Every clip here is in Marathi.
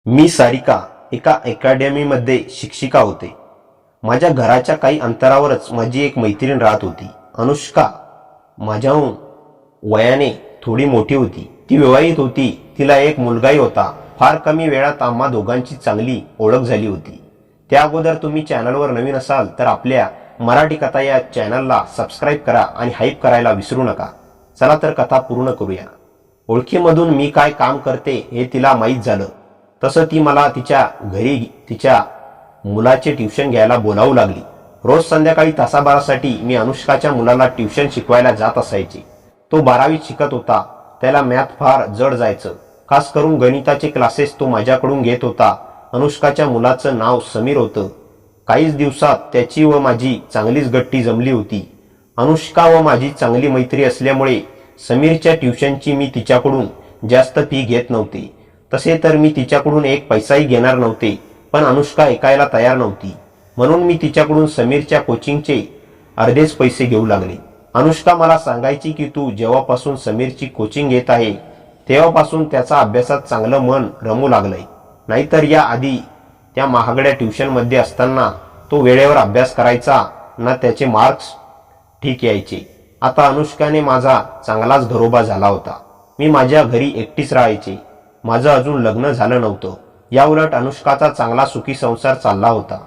मी सारिका एका अकॅडमीमध्ये शिक्षिका होते. माझ्या घराच्या काही अंतरावरच माझी एक मैत्रीण राहत होती. अनुष्का माझ्याहून वयाने थोडी मोठी होती. ती विवाहित होती. तिला एक मुलगाही होता. फार कमी वेळात आम्हा दोघांची चांगली ओळख झाली होती. त्या अगोदर तुम्ही चॅनलवर नवीन असाल तर आपल्या मराठी कथा या चॅनलला सबस्क्राईब करा आणि हाईप करायला विसरू नका. चला तर कथा पूर्ण करूया. ओळखीमधून मी काय काम करते हे तिला माहीत झालं. तसं ती मला तिच्या घरी तिच्या मुलाचे ट्युशन घ्यायला बोलावू लागली. रोज संध्याकाळी तासाभरासाठी मी अनुष्काच्या मुलाला ट्युशन शिकवायला जात असायचे. तो 12वीत शिकत होता. त्याला मॅथ फार जड जायचं. खास करून गणिताचे क्लासेस तो माझ्याकडून घेत होता. अनुष्काच्या मुलाचं नाव समीर होतं. काहीच दिवसात त्याची व माझी चांगलीच गट्टी जमली होती. अनुष्का व माझी चांगली मैत्री असल्यामुळे समीरच्या ट्युशनची मी तिच्याकडून जास्त फी घेत नव्हते. तसे तर मी तिच्याकडून एक पैसाही घेणार नव्हते, पण अनुष्का ऐकायला तयार नव्हती. म्हणून मी तिच्याकडून समीरच्या कोचिंगचे अर्धेच पैसे घेऊ लागले. अनुष्का मला सांगायची की तू जेव्हापासून समीरची कोचिंग घेत आहे तेव्हापासून त्याचा अभ्यासात चांगलं मन रमू लागलंय. नाहीतर या आधी त्या महागड्या ट्युशनमध्ये असताना तो वेळेवर अभ्यास करायचा ना त्याचे मार्क्स ठीक यायचे. आता अनुष्काने माझा चांगलाच घरोबा झाला होता. मी माझ्या घरी एकटीच राहायचे. माझं अजून लग्न झालं नव्हतं. याउलट अनुष्काचा चांगला सुखी संसार चालला होता.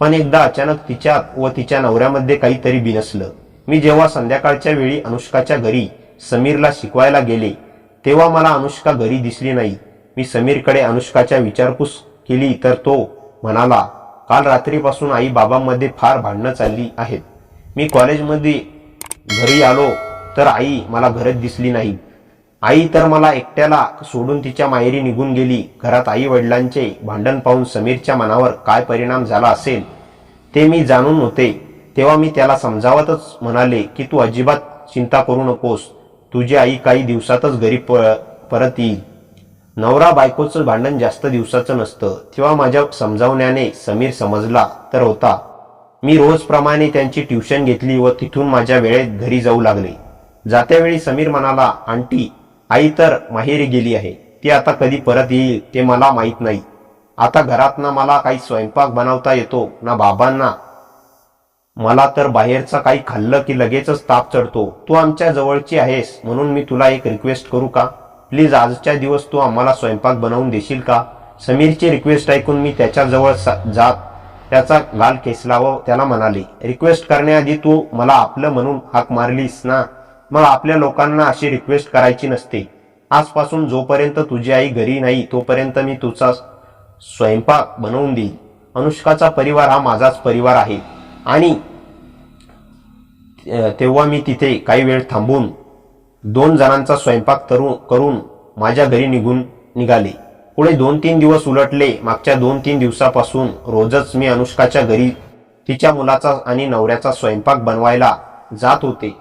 पण एकदा अचानक तिच्यात व तिच्या नवऱ्यामध्ये काहीतरी बिनसलं. मी जेव्हा संध्याकाळच्या वेळी अनुष्काच्या घरी समीरला शिकवायला गेले तेव्हा मला अनुष्का घरी दिसली नाही. मी समीरकडे अनुष्काच्या विचारपूस केली तर तो म्हणाला, काल रात्रीपासून आई बाबांमध्ये फार भांडणं चालली आहेत. मी कॉलेजमध्ये घरी आलो तर आई मला घरात दिसली नाही. आई तर मला एकट्याला सोडून तिच्या माहेरी निघून गेली. घरात आई वडिलांचे भांडण पाहून समीरच्या मनावर काय परिणाम झाला असेल ते मी जाणून होते. तेव्हा मी त्याला समजावतच म्हणाले की तू अजिबात चिंता करू नकोस. तुझी आई काही दिवसातच घरी परत येईल. नवरा बायकोचं भांडण जास्त दिवसाचं नसतं. तेव्हा माझ्या समजावण्याने समीर समजला तर होता. मी रोजप्रमाणे त्यांची ट्युशन घेतली व तिथून माझ्या वेळेत घरी जाऊ लागले. जात्यावेळी समीर म्हणाला, आंटी, आई तर माहेरी गेली आहे. ती आता कधी परत येईल ते मला माहीत नाही. आता घरात ना मला काही स्वयंपाक बनवता येतो ना बाबांना. मला तर बाहेरचा काही खाल्लं की लगेचच ताप चढतो. तू आमच्या जवळची आहेस म्हणून मी तुला एक रिक्वेस्ट करू का? प्लीज आजच्या दिवस तू आम्हाला स्वयंपाक बनवून देशील का? समीरची रिक्वेस्ट ऐकून मी त्याच्याजवळ जात त्याचा गाल खेचला व त्याला म्हणाले, रिक्वेस्ट करण्याआधी तू मला आपलं म्हणून हाक मारलीस ना, मग आपल्या लोकांना अशी रिक्वेस्ट करायची नसते. आजपासून जोपर्यंत तुझी आई घरी नाही तोपर्यंत मी तुझा स्वयंपाक बनवून देईल. अनुष्काचा परिवार हा माझाच परिवार आहे. आणि तेव्हा मी तिथे काही वेळ थांबून 2 जणांचा स्वयंपाक करून माझ्या घरी निघाले. पुढे 2-3 दिवस उलटले. मागच्या 2-3 दिवसापासून रोजच मी अनुष्काच्या घरी तिच्या मुलाचा आणि नवऱ्याचा स्वयंपाक बनवायला जात होते.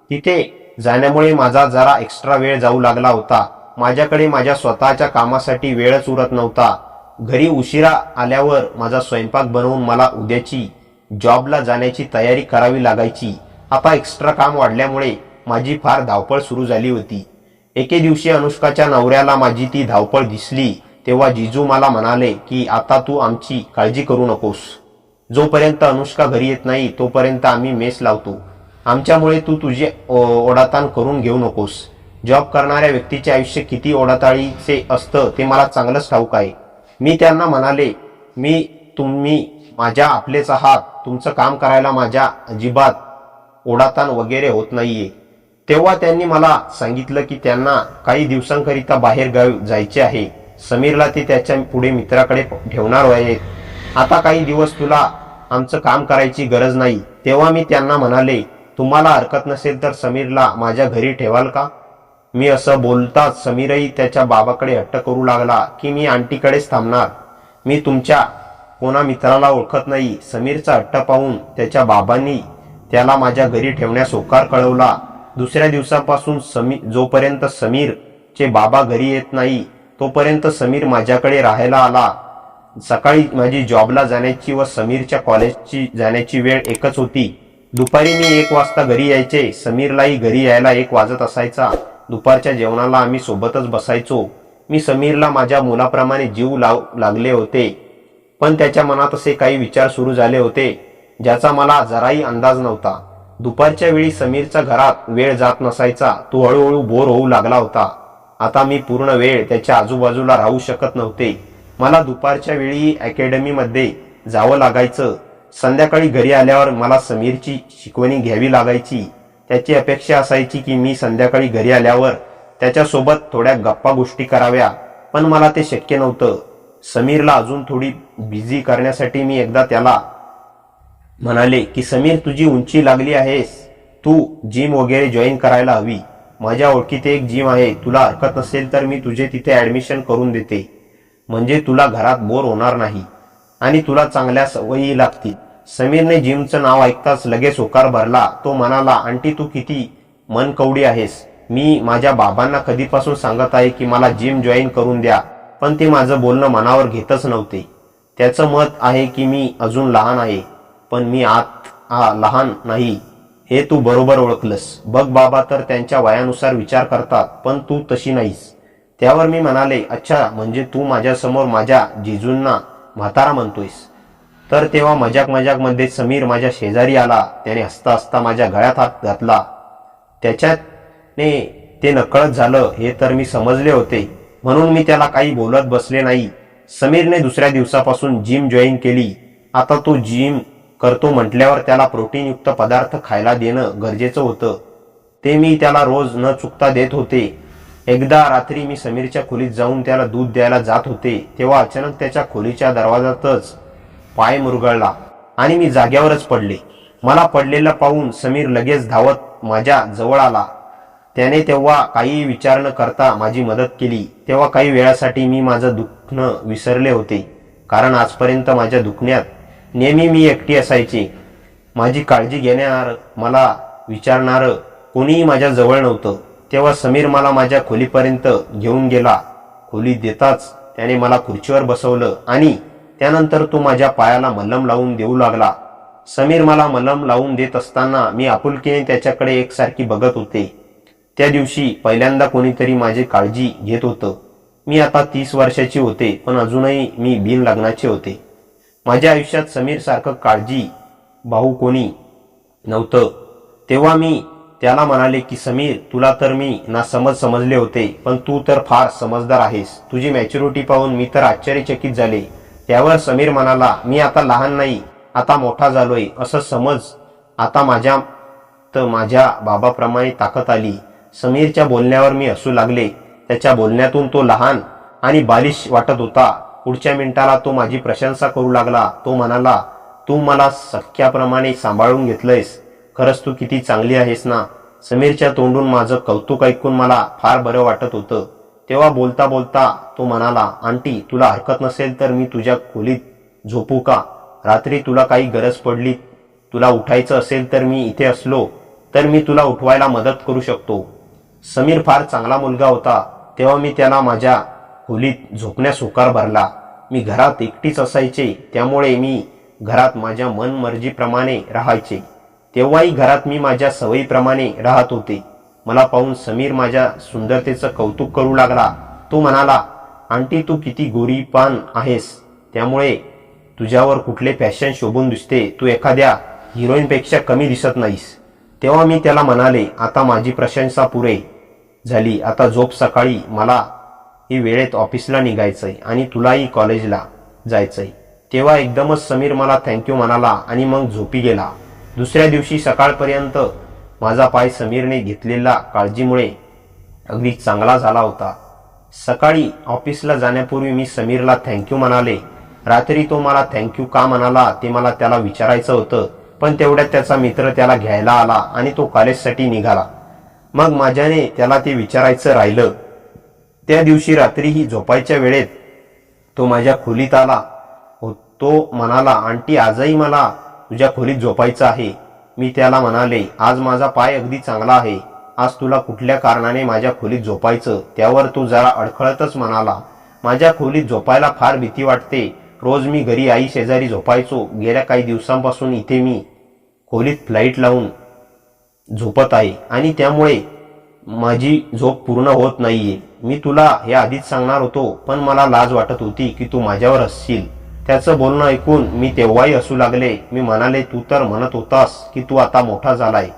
तिथे जाण्यामुळे माझा जरा एक्स्ट्रा वेळ जाऊ लागला होता. माझ्याकडे माझ्या स्वतःच्या कामासाठी वेळच उरत नव्हता. घरी उशिरा आल्यावर माझा स्वयंपाक बनवून मला उद्याची जॉबला जाण्याची तयारी करावी लागायची. आता एक्स्ट्रा काम वाढल्यामुळे माझी फार धावपळ सुरू झाली होती. एके दिवशी अनुष्काच्या नवऱ्याला माझी ती धावपळ दिसली तेव्हा जिजू मला म्हणाले की आता तू आमची काळजी करू नकोस. जोपर्यंत अनुष्का घरी येत नाही तोपर्यंत आम्ही मेस लावतो. आमच्यामुळे तू तुझे ओढाताण करून घेऊ नकोस. जॉब करणाऱ्या व्यक्तीचे आयुष्य किती ओढाताळीचे असतं ते मला चांगलंच ठाऊक आहे. मी त्यांना म्हणाले, तुम्ही माझ्या आपलेच आहात. तुमचं काम करायला माझ्या अजिबात ओढाताण वगैरे होत नाहीये. तेव्हा त्यांनी मला सांगितलं की त्यांना काही दिवसांकरिता बाहेर गावी जायचे आहे. समीरला ते त्याच्या पुढे मित्राकडे ठेवणार आहेत. आता काही दिवस तुला आमचं काम करायची गरज नाही. तेव्हा मी त्यांना म्हणाले, तुम्हाला हरकत नसेल तर समीरला माझ्या घरी ठेवाल का? मी असं बोलताच समीरही त्याच्या बाबाकडे हट्ट करू लागला की मी आंटीकडेच थांबणार. मी तुमच्या कोणा मित्राला ओळखत नाही. समीरचा हट्ट पाहून त्याच्या बाबांनी त्याला माझ्या घरी ठेवण्यास होकार कळवला. दुसऱ्या दिवसापासून जोपर्यंत समीरचे बाबा घरी येत नाही तोपर्यंत समीर माझ्याकडे राहायला आला. सकाळी माझी जॉबला जाण्याची व समीरच्या कॉलेजची जाण्याची वेळ एकच होती. दुपारी मी 1 वाजता घरी यायचे. समीरलाही घरी यायला 1 वाजत असायचा. दुपारच्या जेवणाला आम्ही सोबतच बसायचो. मी समीरला माझ्या मुलाप्रमाणे जीव लागले होते, पण त्याच्या मनात असे काही विचार सुरू झाले होते ज्याचा मला जराही अंदाज नव्हता. दुपारच्या वेळी समीरचा घरात वेळ जात नसायचा. तो हळूहळू बोर होऊ लागला होता. आता मी पूर्ण वेळ त्याच्या आजूबाजूला राहू शकत नव्हते. मला दुपारच्या वेळी अकॅडमीमध्ये जावं लागायचं. संध्याकाळी घरी आल्यावर मला समीरची शिकवणी घ्यावी लागायची. त्याची अपेक्षा असायची की मी संध्याकाळी घरी आल्यावर त्याच्यासोबत थोड्या गप्पा गोष्टी कराव्या, पण मला ते शक्य नव्हतं. समीरला अजून थोडी बिझी करण्यासाठी मी एकदा त्याला म्हणाले की समीर, तुझी उंची लागली आहेस, तू जिम वगैरे जॉईन करायला हवी. माझ्या ओळखीत एक जिम आहे, तुला हरकत नसेल तर मी तुझे तिथे ऍडमिशन करून देते. म्हणजे तुला घरात बोर होणार नाही आणि तुला चांगल्या सवयी लागतील. समीरने जिमचं नाव ऐकताच लगेच होकार भरला. तो म्हणाला, आंटी तू किती मनकवडी आहेस. मी माझ्या बाबांना कधीपासून सांगत आहे की मला जिम जॉईन करून द्या, पण ते माझं बोलणं मनावर घेतच नव्हते. त्याचं मत आहे की मी अजून लहान आहे, पण मी लहान नाही हे तू बरोबर ओळखलंस. बघ बाबा तर त्यांच्या वयानुसार विचार करतात, पण तू तशी नाहीस. त्यावर मी म्हणाले, अच्छा, म्हणजे तू माझ्यासमोर माझ्या जिजूंना म्हातारा म्हणतोयस. तर तेव्हा मजाक मध्ये समीर माझ्या शेजारी आला. त्याने हसता हसता माझ्या गळ्यात हात घातला. त्याच्याने ते नकळत झालं हे तर मी समजले होते, म्हणून मी त्याला काही बोलत बसले नाही. समीरने दुसऱ्या दिवसापासून जिम जॉईन केली. आता तो जिम करतो म्हटल्यावर त्याला प्रोटीनयुक्त पदार्थ खायला देणं गरजेचं होतं. ते मी त्याला रोज न चुकता देत होते. एकदा रात्री मी समीरच्या खोलीत जाऊन त्याला दूध द्यायला जात होते, तेव्हा अचानक त्याच्या खोलीच्या दरवाजातच पाय मुरगळला आणि मी जाग्यावरच पडले. मला पडलेलं पाहून समीर लगेच धावत माझ्या जवळ आला. त्याने तेव्हा काही विचार न करता माझी मदत केली. तेव्हा काही वेळासाठी मी माझं दुखणं विसरले होते, कारण आजपर्यंत माझ्या दुखण्यात नेहमी मी एकटी असायची. माझी काळजी घेणार, मला विचारणारं कोणीही माझ्या जवळ नव्हतं. तेव्हा समीर मला माझ्या खोलीपर्यंत घेऊन गेला. खोलीत देताच त्याने मला खुर्चीवर बसवलं आणि त्यानंतर तो माझ्या पायाला मलम लावून देऊ लागला. समीर मला मलम लावून देत असताना मी आपुलकीने त्याच्याकडे एकसारखी बघत होते. त्या दिवशी पहिल्यांदा कोणीतरी माझी काळजी घेत होतं. मी आता 30 वर्षाची होते, पण अजूनही मी बिन लग्नाचे होते. माझ्या आयुष्यात समीर सारखं काळजी भाऊ कोणी नव्हतं. तेव्हा मी त्याला म्हणाले की समीर, तुला तर मी नासमज समजले होते, पण तू तर फार समजदार आहेस. तुझी मॅच्युरिटी पाहून मी तर आश्चर्यचकित झाले. त्यावर समीर म्हणाला, मी आता लहान नाही, आता मोठा झालोय असं समज. आता माझ्या बाबाप्रमाणे ताकद आली. समीरच्या बोलण्यावर मी हसू लागले. त्याच्या बोलण्यातून तो लहान आणि बालिश वाटत होता. पुढच्या मिनिटाला तो माझी प्रशंसा करू लागला. तो म्हणाला, तू मला सख्याप्रमाणे सांभाळून घेतलंयस. खरंच तू किती चांगली आहेस ना. समीरच्या तोंडून माझं कौतुक ऐकून मला फार बरं वाटत होतं. तेव्हा बोलता बोलता तो म्हणाला, आंटी तुला हरकत नसेल तर मी तुझ्या खोलीत झोपू का? रात्री तुला काही गरज पडली, तुला उठायचं असेल तर मी इथे असलो तर मी तुला उठवायला मदत करू शकतो. समीर फार चांगला मुलगा होता. तेव्हा मी त्याला माझ्या खोलीत झोपण्यास होकार भरला. मी घरात एकटीच असायचे, त्यामुळे मी घरात माझ्या मनमर्जीप्रमाणे राहायचे. तेव्हाही घरात मी माझ्या सवयीप्रमाणे राहत होते. मला पाहून समीर माझ्या सुंदरतेचं कौतुक करू लागला. तो म्हणाला, आंटी तू किती गोरीपान आहेस, त्यामुळे तुझ्यावर कुठले फॅशन शोभून दिसते. तू एखाद्या हिरोईनपेक्षा कमी दिसत नाहीस. तेव्हा मी त्याला म्हणाले, आता माझी प्रशंसा पुरे झाली, आता झोप. सकाळी मला ही वेळेत ऑफिसला निघायचंय आणि तुलाही कॉलेजला जायचंय. तेव्हा एकदमच समीर मला थँक्यू म्हणाला आणि मग झोपी गेला. दुसऱ्या दिवशी सकाळपर्यंत माझा पाय समीरने घेतलेल्या काळजीमुळे अगदी चांगला झाला होता. सकाळी ऑफिसला जाण्यापूर्वी मी समीरला थँक्यू म्हणाले. रात्री तो मला थँक्यू का म्हणाला ते मला त्याला विचारायचं होतं, पण तेवढ्यात त्याचा मित्र त्याला घ्यायला आला आणि तो कॉलेजसाठी निघाला. मग माझ्याने त्याला ते विचारायचं राहिलं. त्या दिवशी रात्रीही झोपायच्या वेळेत तो माझ्या खोलीत आला. तो म्हणाला, आंटी आजही मला तुझ्या खोलीत झोपायचं आहे. मी त्याला म्हणाले, आज माझा पाय अगदी चांगला आहे, आज तुला कुठल्या कारणाने माझ्या खोलीत झोपायचं? त्यावर तो जरा अडखळतच म्हणाला, माझ्या खोलीत झोपायला फार भीती वाटते. रोज मी घरी आई शेजारी झोपायचो. गेल्या काही दिवसांपासून इथे मी खोलीत फ्लाईट लावून झोपत आहे आणि त्यामुळे माझी झोप पूर्ण होत नाहीये. मी तुला हे आधीच सांगणार होतो, पण मला लाज वाटत होती की तू माझ्यावर हसशील. त्याचं बोलणं ऐकून मी तेव्हाही हसू लागले. मी म्हणाले, तू तर म्हणत होतास की तू आता मोठा झालाय,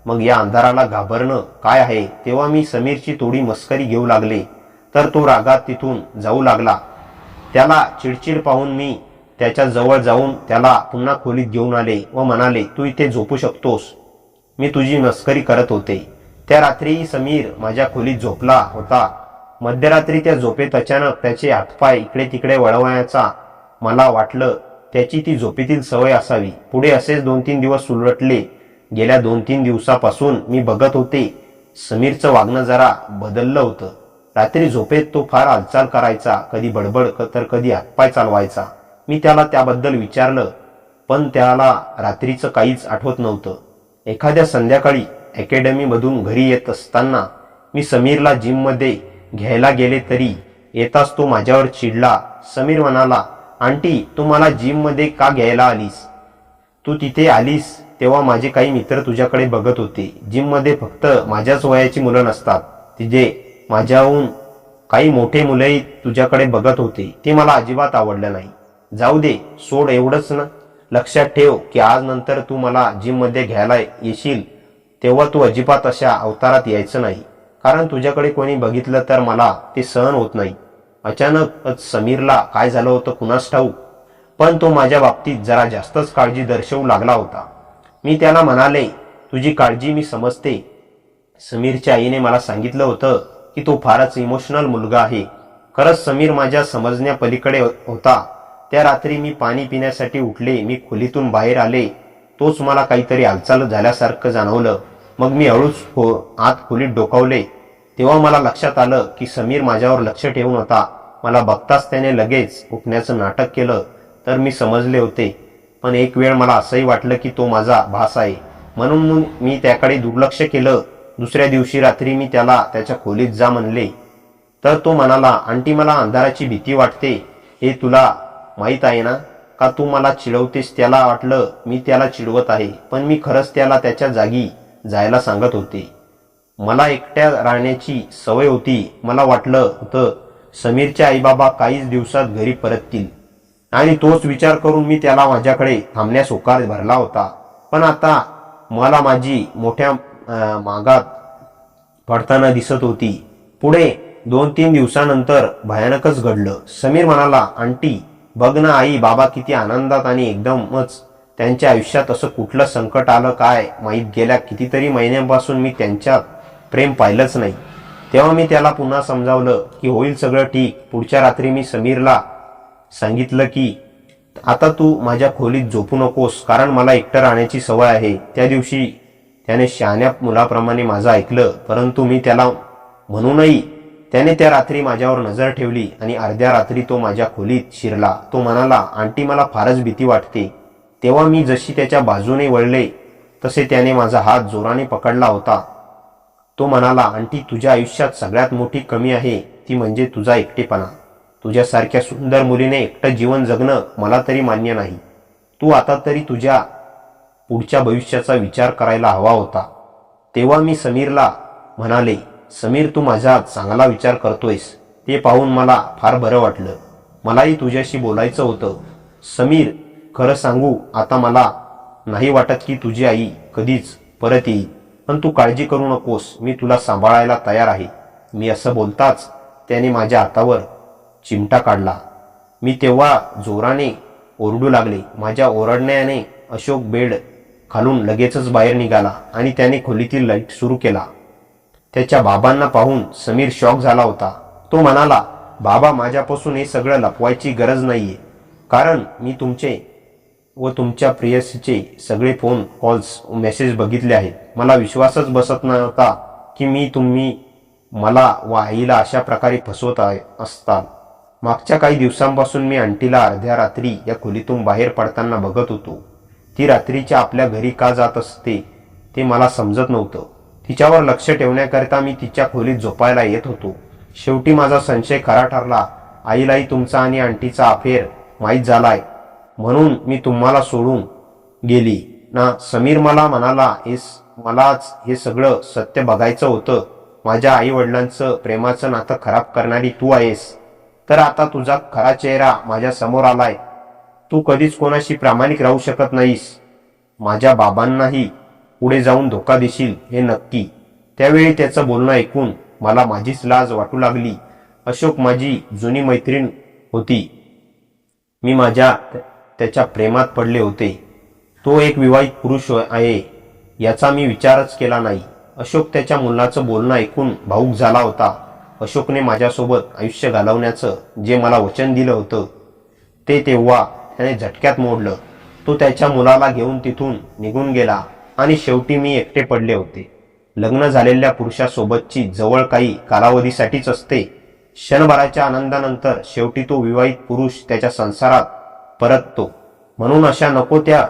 मग या अंधाराला घाबरणं काय आहे. तेव्हा मी समीरची थोडी मस्करी घेऊ लागले, तर तो रागात तिथून जाऊ लागला. त्याला चिडचिड पाहून मी त्याच्या जवळ जाऊन त्याला पुन्हा खोलीत घेऊन आले व म्हणाले, तू इथे झोपू शकतोस, मी तुझी मस्करी करत होते. त्या रात्रीही समीर माझ्या खोलीत झोपला होता. मध्यरात्री त्या झोपेत अचानक त्याचे हातपाय इकडे तिकडे वळवायचा. मला वाटलं त्याची ती झोपेतील सवय असावी. पुढे असेच 2-3 दिवस उलटले. गेल्या 2-3 दिवसापासून मी बघत होते, समीरचं वागणं जरा बदललं होतं. रात्री झोपेत तो फार हालचाल करायचा, कधी बडबड तर कधी हातपाय चालवायचा. मी त्याला त्याबद्दल विचारलं, पण त्याला रात्रीचं काहीच आठवत नव्हतं. एखाद्या संध्याकाळी अकॅडमीमधून घरी येत असताना मी समीरला जिममध्ये घ्यायला गेले, तरी येताच तो माझ्यावर चिडला. समीर म्हणाला, आंटी, तू मला जिममध्ये का घ्यायला आलीस? तू तिथे आलीस तेव्हा माझे काही मित्र तुझ्याकडे बघत होते. जिममध्ये फक्त माझ्याच वयाची मुलं नसतात, तिथे माझ्याहून काही मोठे मुलंही तुझ्याकडे बघत होते. ते मला अजिबात आवडलं नाही. जाऊ दे, सोड, एवढंच ना. लक्षात ठेव की आज नंतर तू मला जिममध्ये घ्यायला येशील तेव्हा तू अजिबात अशा अवतारात यायचं नाही, कारण तुझ्याकडे कोणी बघितलं तर मला ते सहन होत नाही. अचानकच समीरला काय झालं होतं कुणास ठाऊक, पण तो माझ्या बाबतीत जरा जास्तच काळजी दर्शवू लागला होता. मी त्याला म्हणाले, तुझी काळजी मी समजते. समीरच्या आईने मला सांगितलं होतं की तो फारच इमोशनल मुलगा आहे. खरंच समीर माझ्या समजण्यापलीकडे होता. त्या रात्री मी पाणी पिण्यासाठी उठले. मी खोलीतून बाहेर आले, तोच मला काहीतरी हालचाल झाल्यासारखं जाणवलं. मग मी हळूच आत खोलीत डोकावले. तेव्हा मला लक्षात आलं की समीर माझ्यावर लक्ष ठेवून होता. मला बघताच त्याने लगेच उठण्याचं नाटक केलं, तर मी समजले होते. पण एक वेळ मला असंही वाटलं की तो माझा भास आहे, म्हणून मी त्याकडे दुर्लक्ष केलं. दुसऱ्या दिवशी रात्री मी त्याला त्याच्या खोलीत जा म्हणले, तर तो म्हणाला, आंटी, मला अंधाराची भीती वाटते, हे तुला माहीत आहे ना, का तू मला चिडवतेस? त्याला वाटलं मी त्याला चिडवत आहे, पण मी खरंच त्याला त्याच्या जागी जायला सांगत होते. मला एकट्या राहण्याची सवय होती. मला वाटलं होतं समीरचे आईबाबा काहीच दिवसात घरी परततील, आणि तोच विचार करून मी त्याला माझ्याकडे थांबण्यास होकार भरला होता. पण आता मला माझी मोठ्या मागात पडताना दिसत होती. पुढे 2-3 दिवसानंतर भयानकच घडलं. समीर म्हणाला, आंटी, बघ ना आई, बाबा किती आनंदात आणि एकदमच त्यांच्या आयुष्यात असं कुठलं संकट आलं काय माहीत. गेल्या कितीतरी महिन्यांपासून मी त्यांच्यात प्रेम पाहिलंच नाही. तेव्हा मी त्याला पुन्हा समजावलं की होईल सगळं ठीक. पुढच्या रात्री मी समीरला सांगितलं की आता तू माझ्या खोलीत झोपू नकोस, कारण मला एकटं राहण्याची सवय आहे. त्या दिवशी त्याने शहाण्या मुलाप्रमाणे माझं ऐकलं, परंतु मी त्याला म्हणूनही त्याने त्या रात्री माझ्यावर नजर ठेवली आणि अर्ध्या रात्री तो माझ्या खोलीत शिरला. तो म्हणाला, आंटी, मला फारच भीती वाटते. तेव्हा मी जशी त्याच्या बाजूने वळले तसे त्याने माझा हात जोराने पकडला होता. तो म्हणाला, आंटी, तुझ्या आयुष्यात सगळ्यात मोठी कमी आहे ती म्हणजे तुझा एकटेपणा. तुझ्यासारख्या सुंदर मुलीने एकटं जीवन जगणं मला तरी मान्य नाही. तू आता तरी तुझ्या पुढच्या भविष्याचा विचार करायला हवा होता. तेव्हा मी समीरला म्हणाले, समीर, तू माझा चांगला विचार करतोयस, ते पाहून मला फार बरं वाटलं. मलाही तुझ्याशी बोलायचं होतं. समीर, खरं सांगू, आता मला नाही वाटत की तुझी आई कधीच परत येईल, पण तू काळजी करू नकोस, मी तुला सांभाळायला तयार आहे. मी असं बोलताच त्याने माझ्या हातावर चिमटा काढला. मी तेव्हा जोराने ओरडू लागले. माझ्या ओरडण्याने अशोक बेड खालून लगेचच बाहेर निघाला आणि त्याने खोलीतील लाईट सुरू केला. त्याच्या बाबांना पाहून समीर शॉक झाला होता. तो म्हणाला, बाबा, माझ्यापासून हे सगळं लपवायची गरज नाहीये, कारण मी तुमचे व तुमच्या प्रेयसीचे सगळे फोन कॉल्स मेसेज बघितले आहेत. मला विश्वासच बसत नव्हता की तुम्ही मला व आईला अशा प्रकारे फसवत असताल. मागच्या काही दिवसांपासून मी आंटीला अर्ध्या रात्री या खोलीतून बाहेर पडताना बघत होतो. ती रात्रीच्या आपल्या घरी का जात असते ते मला समजत नव्हतं. तिच्यावर लक्ष ठेवण्याकरिता मी तिच्या खोलीत झोपायला येत होतो. शेवटी माझा संशय खरा ठरला. आईलाही तुमचा आणि आंटीचा अफेअर माहीत झालाय, म्हणून मी तुम्हाला सोडून गेली ना. समीर मला म्हणाला, मलाच हे सगळं सत्य बघायचं होतं. माझ्या आई वडिलांचं प्रेमाचं नातं खराब करणारी तू आहेस, तर आता तुझा खरा चेहरा माझ्या समोर आलाय. तू कधीच कोणाशी प्रामाणिक राहू शकत नाहीस. माझ्या बाबांनाही पुढे जाऊन धोका देशील हे नक्की. त्यावेळी त्याचं बोलणं ऐकून मला माझीच लाज वाटू लागली. अशोक माझी जुनी मैत्रीण होती. मी त्याच्या प्रेमात पडले होते. तो एक विवाहित पुरुष आहे याचा मी विचारच केला नाही. अशोक त्याच्या मुलाचं बोलणं ऐकून भावूक झाला होता. अशोकने माझ्यासोबत आयुष्य घालवण्याचं जे मला वचन दिलं होतं ते तेव्हा त्याने झटक्यात मोडलं. तो त्याच्या मुलाला घेऊन तिथून निघून गेला आणि शेवटी मी एकटे पडले होते. लग्न झालेल्या पुरुषासोबतची जवळ काही कालावधीसाठीच असते. क्षणभराच्या आनंदानंतर शेवटी तो विवाहित पुरुष त्याच्या संसारात परततो. म्हणून अशा नको त्या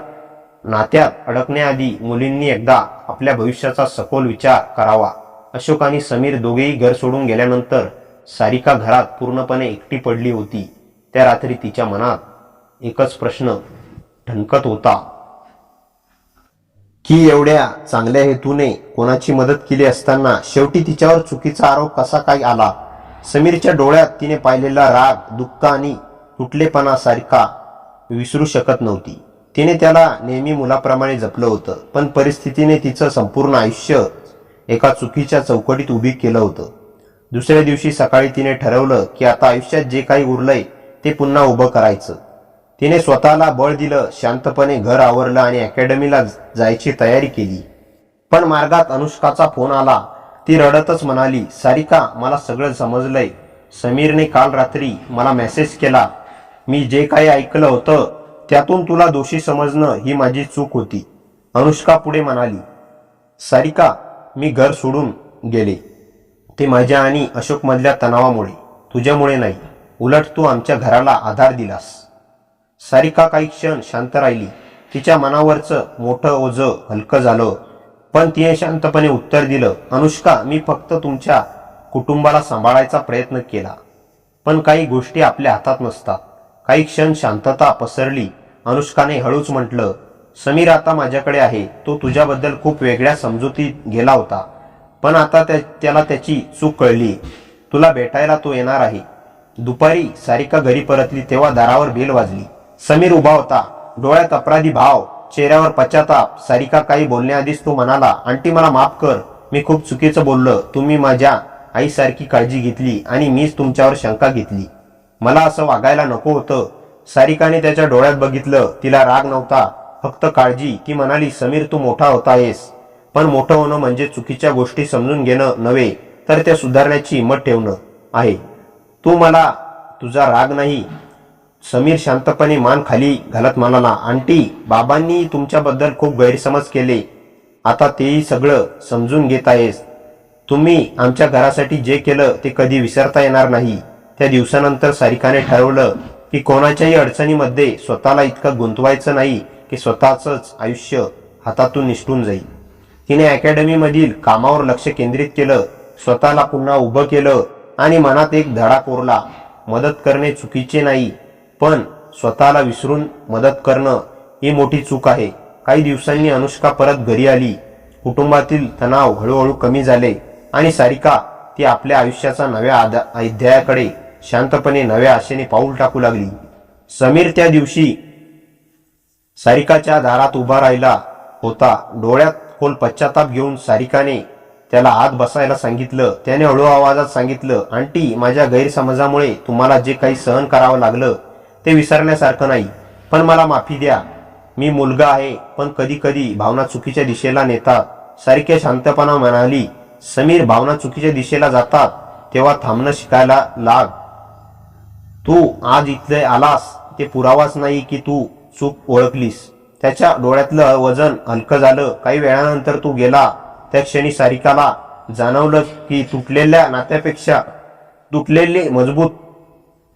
नात्यात अडकण्याआधी मुलींनी एकदा आपल्या भविष्याचा सखोल विचार करावा. अशोक आणि समीर दोघेही घर सोडून गेल्यानंतर सारिका घरात पूर्णपणे एकटी पडली होती. त्या रात्री तिच्या मनात एकच प्रश्न ठणकत होता की एवढ्या चांगल्या हेतूने कोणाची मदत केली असताना शेवटी तिच्यावर चुकीचा आरोप कसा काय आला. समीरच्या डोळ्यात तिने पाहिलेला राग, दुःख आणि तुटलेपणा सारिका विसरू शकत नव्हती. तिने त्याला नेहमी मुलाप्रमाणे जपलं होतं, पण परिस्थितीने तिचं संपूर्ण आयुष्य एका चुकीच्या चौकटीत उभी केलं होतं. दुसऱ्या दिवशी सकाळी तिने ठरवलं की आता आयुष्यात जे काही उरलंय ते पुन्हा उभं करायचं. तिने स्वतःला बळ दिलं, शांतपणे घर आवरलं आणि अकॅडमीला जायची तयारी केली. पण मार्गात अनुष्काचा फोन आला. ती रडतच म्हणाली, सारिका, मला सगळं समजलंय. समीरने काल रात्री मला मेसेज केला. मी जे काही ऐकलं होतं त्यातून तुला दोषी समजणं ही माझी चूक होती. अनुष्का पुढे म्हणाली, सारिका, मी घर सोडून गेले ते माझ्या आणि अशोक मधल्या तणावामुळे, तुझ्यामुळे नाही. उलट तू आमच्या घराला आधार दिलास. सारिका काही क्षण शांत राहिली. तिच्या मनावरचं मोठं ओझं हलकं झालं. पण तिने शांतपणे उत्तर दिलं, अनुष्का, मी फक्त तुमच्या कुटुंबाला सांभाळायचा प्रयत्न केला. पण काही गोष्टी आपल्या हातात नसतात. काही क्षण शांतता पसरली. अनुष्काने हळूच म्हटलं, समीर आता माझ्याकडे आहे. तो तुझ्याबद्दल खूप वेगळ्या समजुतीत गेला होता, पण आता त्याला त्याची चूक कळली. तुला भेटायला तो येणार आहे. दुपारी सारिका घरी परतली तेव्हा दारावर बेल वाजली. समीर उभा होता, डोळ्यात अपराधी भाव, चेहऱ्यावर पश्चाताप. सारिका काही बोलण्याआधीच तो म्हणाला, आंटी, मला माफ कर. मी खूप चुकीचं बोललो. तुम्ही माझ्या आईसारखी काळजी घेतली आणि मीच तुमच्यावर शंका घेतली. मला असं वागायला नको होतं. सारिकाने त्याच्या डोळ्यात बघितलं. तिला राग नव्हता, फक्त काळजी. ती म्हणाली, समीर, तू मोठा होता आहेस, पण मोठं होणं म्हणजे चुकीच्या गोष्टी समजून घेणं नव्हे, तर त्या सुधारण्याची हिंमत ठेवणं आहे. तू मला तुझा राग नाही. समीर शांतपणे मान खाली घालत म्हणाला, आंटी, बाबांनी तुमच्याबद्दल खूप गैरसमज केले. आता तेही सगळं समजून घेत आहेस. तुम्ही आमच्या घरासाठी जे केलं ते कधी विसरता येणार नाही. त्या दिवसानंतर सारिकाने ठरवलं की कोणाच्याही अडचणीमध्ये स्वतःला इतकं गुंतवायचं नाही की स्वतःचंच आयुष्य हातातून निसटून जाईल. तिने अकॅडमीमधील कामावर लक्ष केंद्रित केलं, स्वतःला पुन्हा उभं केलं आणि मनात एक धडा कोरला. मदत करणे चुकीचे नाही, पण स्वतःला विसरून मदत करणं ही मोठी चूक आहे. काही दिवसांनी अनुष्का परत घरी आली. कुटुंबातील तणाव हळूहळू कमी झाले आणि सारिका ती आपल्या आयुष्याचा नव्या अध्यायाकडे शांतपणे नव्या आशेने पाऊल टाकू लागली. समीर त्या दिवशी सारिकाच्या दारात उभा राहिला होता. डोळ्यात खोल पश्चाताप घेऊन सारिकाने त्याला आत बसायला सांगितलं. त्याने हळू आवाजात सांगितलं, आंटी, माझ्या गैरसमजामुळे तुम्हाला जे काही सहन करावं लागलं ते विसरण्यासारखं नाही, पण मला माफी द्या. मी मुलगा आहे, पण कधी कधी भावना चुकीच्या दिशेला नेतात. सारिका शांतपणा म्हणाली, समीर, भावना चुकीच्या दिशेला जातात तेव्हा थांबणं शिकायला लाग. तू आज इथले आलास ते पुरावाच नाही की तू चूक ओळखलीस. त्याच्या डोळ्यातलं वजन हलकं झालं. काही वेळानंतर तू गेला त्या क्षणी सारिकाला जाणवलं की तुटलेल्या नात्यापेक्षा तुटलेली मजबूत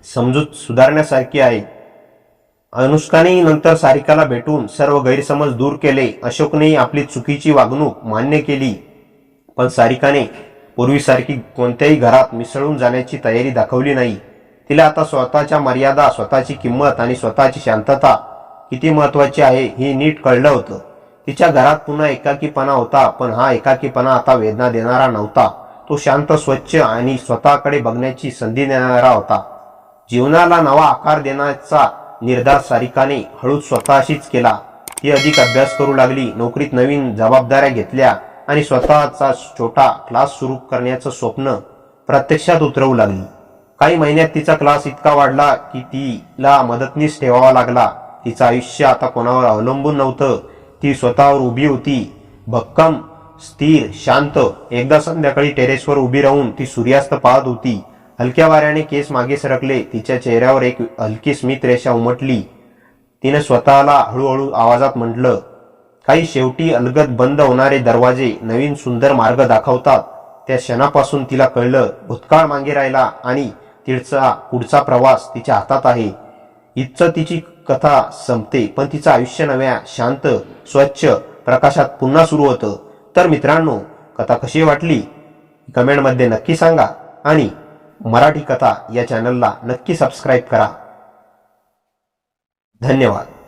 समजूत सुधारण्यासारखी आहे. अनुष्काने नंतर सारिकाला भेटून सर्व गैरसमज दूर केले. अशोकनेही आपली चुकीची वागणूक मान्य केली, पण सारिकाने पूर्वीसारखी कोणत्याही घरात मिसळून जाण्याची तयारी दाखवली नाही. तिला आता स्वतःच्या मर्यादा, स्वतःची किंमत आणि स्वतःची शांतता किती महत्वाची आहे हे नीट कळलं होतं. तिच्या घरात पुन्हा एकाकीपणा होता, पण हा एकाकीपणा आता वेदना देणारा नव्हता. तो शांत, स्वच्छ आणि स्वतःकडे बघण्याची संधी देणारा होता. जीवनाला नवा आकार देण्याचा निर्धार सारिकाने हळूच स्वतःशीच केला. ती अधिक अभ्यास करू लागली, नोकरीत नवीन जबाबदाऱ्या घेतल्या आणि स्वतःचा छोटा क्लास सुरू करण्याचं स्वप्न प्रत्यक्षात उतरवू लागली. काही महिन्यात तिचा क्लास इतका वाढला की तिला मदतनीस ठेवावा लागला. तिचं आयुष्य आता कोणावर अवलंबून नव्हतं. ती स्वतःवर उभी होती, भक्कम, स्थिर, शांत. एकदा संध्याकाळी टेरेसवर उभी राहून ती सूर्यास्त पाहत होती. हलक्या वाऱ्याने केस मागे सरकले. तिच्या चेहऱ्यावर एक हलकी स्मित रेषा उमटली. तिने स्वतःला हळूहळू आवाजात म्हटलं, काही शेवटी अलगद बंद होणारे दरवाजे नवीन सुंदर मार्ग दाखवतात. त्या क्षणापासून तिला कळलं, भूतकाळ मागे राहिला आणि तिचा पुढचा प्रवास तिच्या हातात आहे. इथं तिची कथा संपते, पण तिचं आयुष्य नव्या, शांत, स्वच्छ प्रकाशात पुन्हा सुरू होतं. तर मित्रांनो, कथा कशी वाटली कमेंटमध्ये नक्की सांगा आणि मराठी कथा या चॅनलला नक्की सबस्क्राईब करा. धन्यवाद.